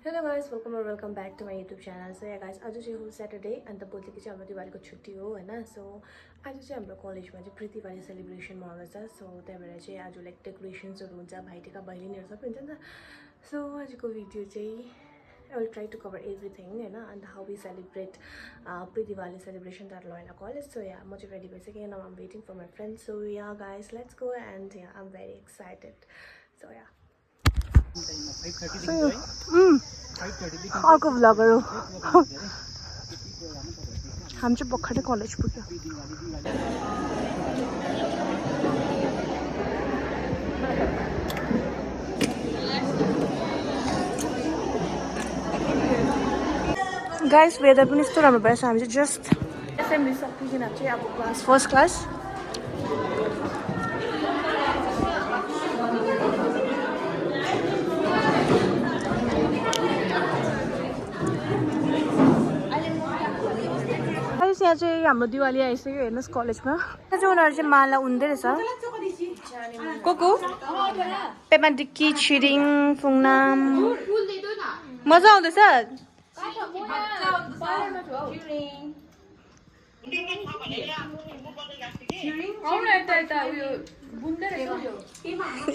Hello guys, welcome back to my YouTube channel. So yeah guys, आज चाहिँ हो Saturday अन्त भोलिको चाहिँ हाम्रो दिवालीको छुट्टी हो हैन. सो आज चाहिँ हाम्रो कलेजमा चाहिँ प्रीति दिवाली सेलिब्रेसन मनाउँछ. सो त्यही भएर चाहिँ आज लाइक डेकोरेसन्सहरु हुन्छ, भाइटिका भैलिनीहरु सबै हुन्छ नि त. सो आजको भिडियो चाहिँ I will try to cover everything हैन and how we celebrate Priti Diwali celebration at Loyola College. So yeah, I'm ready basically and now I'm waiting for my friends. So yeah guys, let's go and yeah, I'm very excited. So yeah. अर्को vlogger हो हामी चाहिँ भर्खरै college पुग्यो guys weather पनि यस्तो राम्रो भएछ हामी चाहिँ जस्ट एसेम्बली सकिकन चाहिँ अब क्लास फर्स्ट क्लास यहाँ चाहिँ हाम्रो दिवाली आइसक्यो हेर्नुहोस् कलेजमा यहाँ चाहिँ उनीहरू चाहिँ माला उन्दै रहेछ को पेमा डिक्की छिरिङ फुङनाम मजा आउँदैछ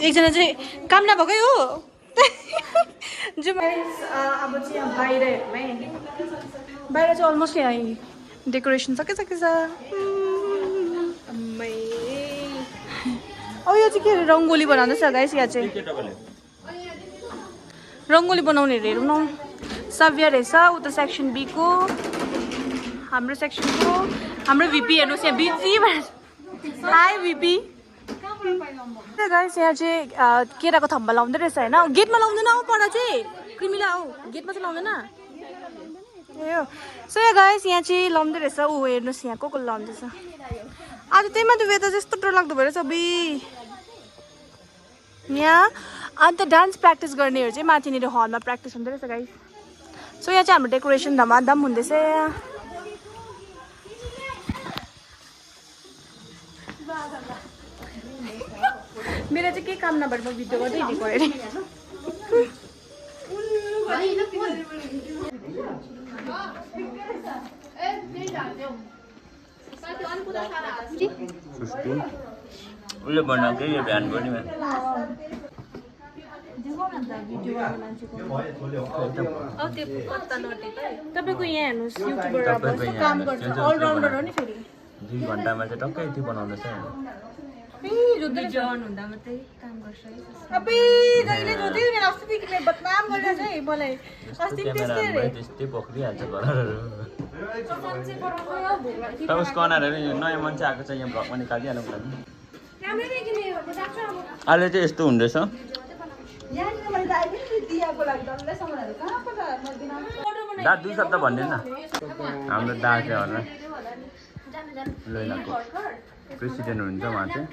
एकजना चाहिँ काम नभएकै हो अब चाहिँ बाहिर हेर्मै बाहिर चाहिँ अलमोस्ट यहाँ डेकोरेसन सकिसकेछ अब यो चाहिँ के रङ्गोली बनाउँदैछ गाइस यहाँ चाहिँ रङ्गोली बनाउने हेरौँ न सव्य रहेछ उता सेक्सन बी को हाम्रो सेक्सनको हाम्रो भिपी हेर्नुहोस् यहाँ बिजी हाई भिपी गाइस यहाँ चाहिँ केराको थम्बा लाउँदै रहेछ होइन गेटमा लाउँदैन हौ पर चाहिँ क्रिमिला हौ गेटमा चाहिँ लाउँदैन सो यहाँ गाइस यहाँ चाहिँ लाउँदै रहेछ ऊ हेर्नुहोस् यहाँ को लाउँदैछ आज त्यही माथि वेदर त्यस्तो डर लाग्दो भइरहेछ बी यहाँ अन्त डान्स प्र्याक्टिस गर्नेहरू चाहिँ माथिनिर हलमा प्र्याक्टिस हुँदो रहेछ गाइस सो यहाँ चाहिँ हाम्रो डेकोरेसन धमाधम हुँदैछ मेरो चाहिँ केही काम नभएर म भिडियो गर्दै हिँडेको अरे उले बनाएको यो भ्यान पनि तपाईको यहाँ हेर्नुहोस् युट्युबर काम गर्छ अलराउन्डर हो नि फेरि 2 घण्टामा चाहिँ टक्कै यति बनाउँदैछ जन हुँदा मात्रै काम गर्छ अबे जहिले जोदै मेरो अस्तिदेखि बदनाम गरिरहेछ है मलाई अस्ति त्यस्तै पक्रिहाल्छ घरहरू त उसको अनारहरू नयाँ मान्छे आएको छ यहाँ भ्लगमा निकालिहालौँ अहिले चाहिँ यस्तो हुँदैछ दा 2 शब्द भन्दैन न हाम्रो दा चाहिँ होला लोइलाको प्रेसिडेन्ट हुनुहुन्छ उहाँ चाहिँ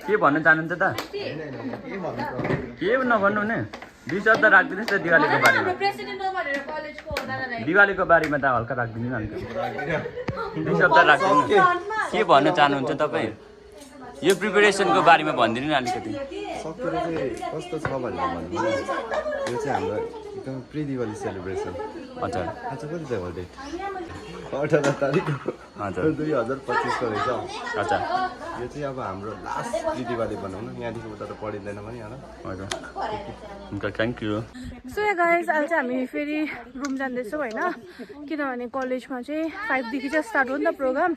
के भन्न चाहनुहुन्छ त के नभन्नु नि 2 शब्द राखिदिनुहोस् त दिवालीको बारेमा दिवालीको बारेमा त हल्का राखिदिनु न 2 शब्द राखिदिनु के भन्न चाहनुहुन्छ तपाईँ यो प्रिपरेसनको बारेमा भनिदिनु न अलिकति सकेर चाहिँ कस्तो छ भनेर भन्नु यो चाहिँ हाम्रो एकदम प्री दिवाली सेलिब्रेसन हजुर आज कति छ डेट 18 तारिक हजुर 2025 को रहेछ हजुर यो चाहिँ अब हाम्रो लास्ट प्री दिवाली बनाउनु यहाँदेखि उता त पढिँदैन पनि होला हजुर हुन्छ thank you so yeah guys अहिले चाहिँ हामी फेरि रुम जाँदैछौँ होइन किनभने कलेजमा चाहिँ 5 देखि चाहिँ स्टार्ट हो नि त प्रोग्राम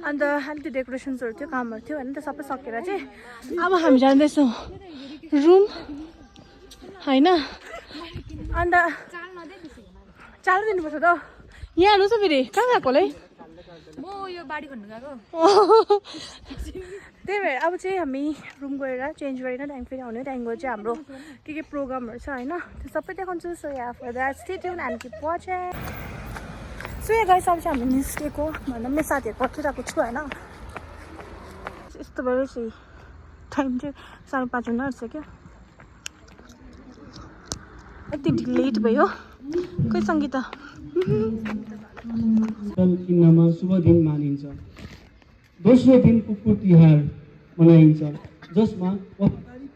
अन्त अलिकति डेकोरेसन्सहरू थियो कामहरू थियो होइन त सबै सकेर चाहिँ अब हामी जाँदैछौँ रुम होइन अन्त चाल दिनुपर्छ त यहाँ हेर्नुहोस् न फेरि कहाँ गएको होला है म यो बाडी खन्नु गएको त्यही भएर अब चाहिँ हामी रुम गएर चेन्ज गरेर त्यहाँदेखि फेरि आउने त्यहाँदेखि चाहिँ हाम्रो के प्रोग्रामहरू छ होइन त्यो सबै देखाउँछु so yeah for that stay tuned and keep watching so yeah guys अब चाहिँ हामी निस्केको भन्दा मेरो साथीहरू पर्खिरहेको छु होइन यस्तो भएर चाहिँ टाइम चाहिँ 5:30 हुन आँट्छ क्या यति लेट भयो खोइ सङ्गीता किन्नमा शुभ दिन मानिन्छ दोस्रो दिन कुकुर तिहार मनाइन्छ जसमा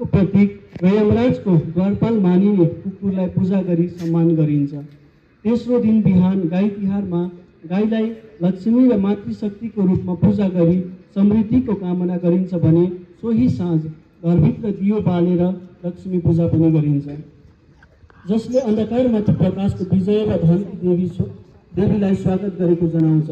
को प्रतीक र यमराजको द्वारपाल मानिने कुकुरलाई पूजा गरी सम्मान गरिन्छ। तेस्रो दिन बिहान गाई तिहारमा गाईलाई लक्ष्मी र मातृशक्तिको रूपमा पूजा गरी समृद्धिको कामना गरिन्छ भने सोही साँझ घरभित्र दियो बालेर लक्ष्मी पूजा पनि गरिन्छ, जसले अन्धकारमाथि प्रकाशको विजय र धनकी देवीलाई स्वागत गरेको जनाउँछ।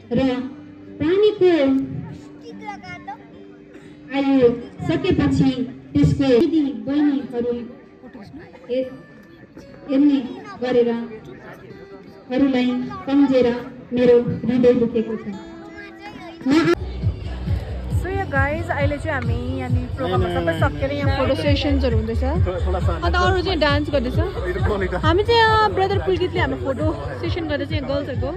र प्राणीको आयु सकेपछि त्यसको दिदी बहिनीहरू हेर्ने गरेर हरूलाई सम्झेर मेरो हृदय दुखेको छ। सो या गाइज अहिले चाहिँ हामी यहाँनिर प्रोग्राममा सबै सकेर यहाँ फोटो सेसन्सहरू हुँदैछ अन्त अरू चाहिँ डान्स गर्दैछ। हामी चाहिँ यहाँ ब्रदर पुलकितले हाम्रो फोटो सेसन गर्दैछ यहाँ गर्ल्सहरूको।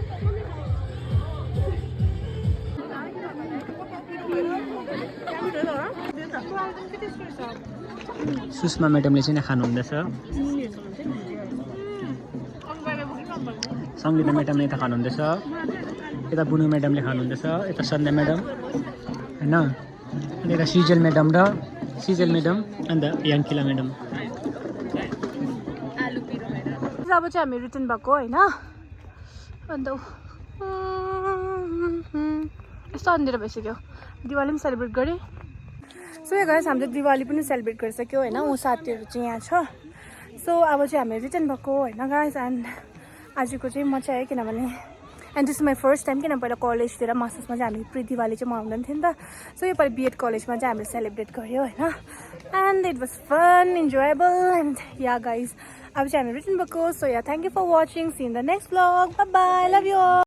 सुषमा म्याडमले चाहिँ खानु हुँदैछ, सङ्गीता म्याडमले यता खानुहुँदैछ, यता बुनु म्याडमले खानुहुँदैछ, यता सन्ध्या म्याडम होइन, अनि यता सिजल म्याडम अन्त याङ्किला म्याडम। अब चाहिँ हामी रिटर्न भएको होइन, अन्त यस्तो अन्धेर भइसक्यो। दिवाली पनि सेलिब्रेट गरेँ। सो यो गाइस हामीले दिवाली पनि सेलिब्रेट गरिसक्यो होइन ऊ साथीहरू चाहिँ यहाँ छ सो अब चाहिँ हामी रिटर्न भएको होइन गाइस एन्ड आजको चाहिँ म चाहिँ किनभने and this my first time किन पहिला कलेजतिर मास्टर्समा चाहिँ हामी प्री दिवाली चाहिँ मनाउँदैन थियो नि त सो यो पालि बिएड कलेजमा चाहिँ हामीले सेलिब्रेट गऱ्यो होइन and it was fun enjoyable and yeah guys अब चाहिँ हामी रिटर्न भएको so yeah thank you for watching see in the next vlog bye bye love you